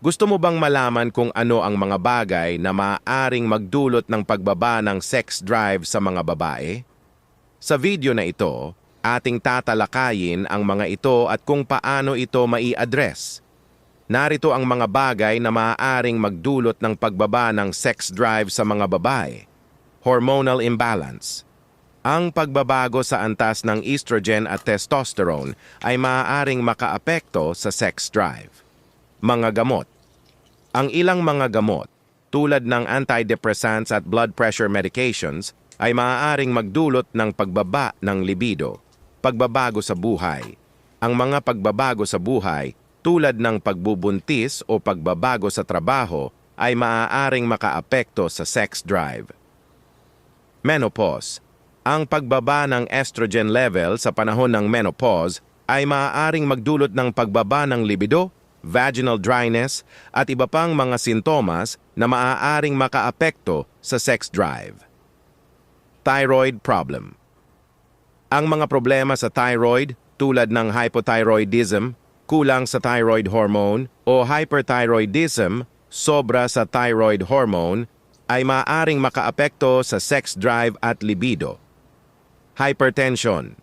Gusto mo bang malaman kung ano ang mga bagay na maaaring magdulot ng pagbaba ng sex drive sa mga babae? Sa video na ito, ating tatalakayin ang mga ito at kung paano ito mai-address. Narito ang mga bagay na maaaring magdulot ng pagbaba ng sex drive sa mga babae. Hormonal imbalance. Ang pagbabago sa antas ng estrogen at testosterone ay maaaring makaapekto sa sex drive. Mga gamot. Ang ilang mga gamot, tulad ng antidepressants at blood pressure medications, ay maaaring magdulot ng pagbaba ng libido, pagbabago sa buhay. Ang mga pagbabago sa buhay, tulad ng pagbubuntis o pagbabago sa trabaho, ay maaaring makaapekto sa sex drive. Menopause. Ang pagbaba ng estrogen level sa panahon ng menopause ay maaaring magdulot ng pagbaba ng libido, vaginal dryness, at iba pang mga sintomas na maaaring makaapekto sa sex drive. Thyroid problem. Ang mga problema sa thyroid tulad ng hypothyroidism, kulang sa thyroid hormone, o hyperthyroidism, sobra sa thyroid hormone, ay maaaring makaapekto sa sex drive at libido. Hypertension.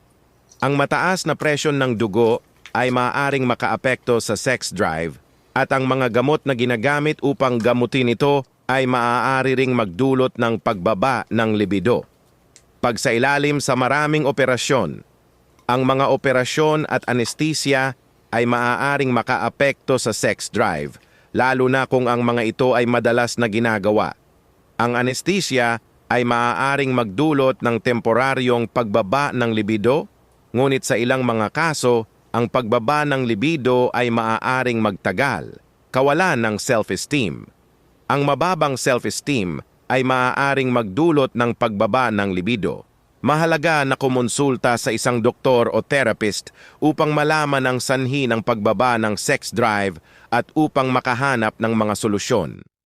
Ang mataas na presyon ng dugo ay maaaring makaapekto sa sex drive at ang mga gamot na ginagamit upang gamutin ito ay maaari ring magdulot ng pagbaba ng libido. Pagsailalim sa maraming operasyon. Ang mga operasyon at anesthesia ay maaaring makaapekto sa sex drive, lalo na kung ang mga ito ay madalas na ginagawa. Ang anesthesia ay maaaring magdulot ng temporaryong pagbaba ng libido, ngunit sa ilang mga kaso, ang pagbaba ng libido ay maaaring magtagal, kawalan ng self-esteem. Ang mababang self-esteem ay maaaring magdulot ng pagbaba ng libido. Mahalaga na kumonsulta sa isang doktor o therapist upang malaman ang sanhi ng pagbaba ng sex drive at upang makahanap ng mga solusyon.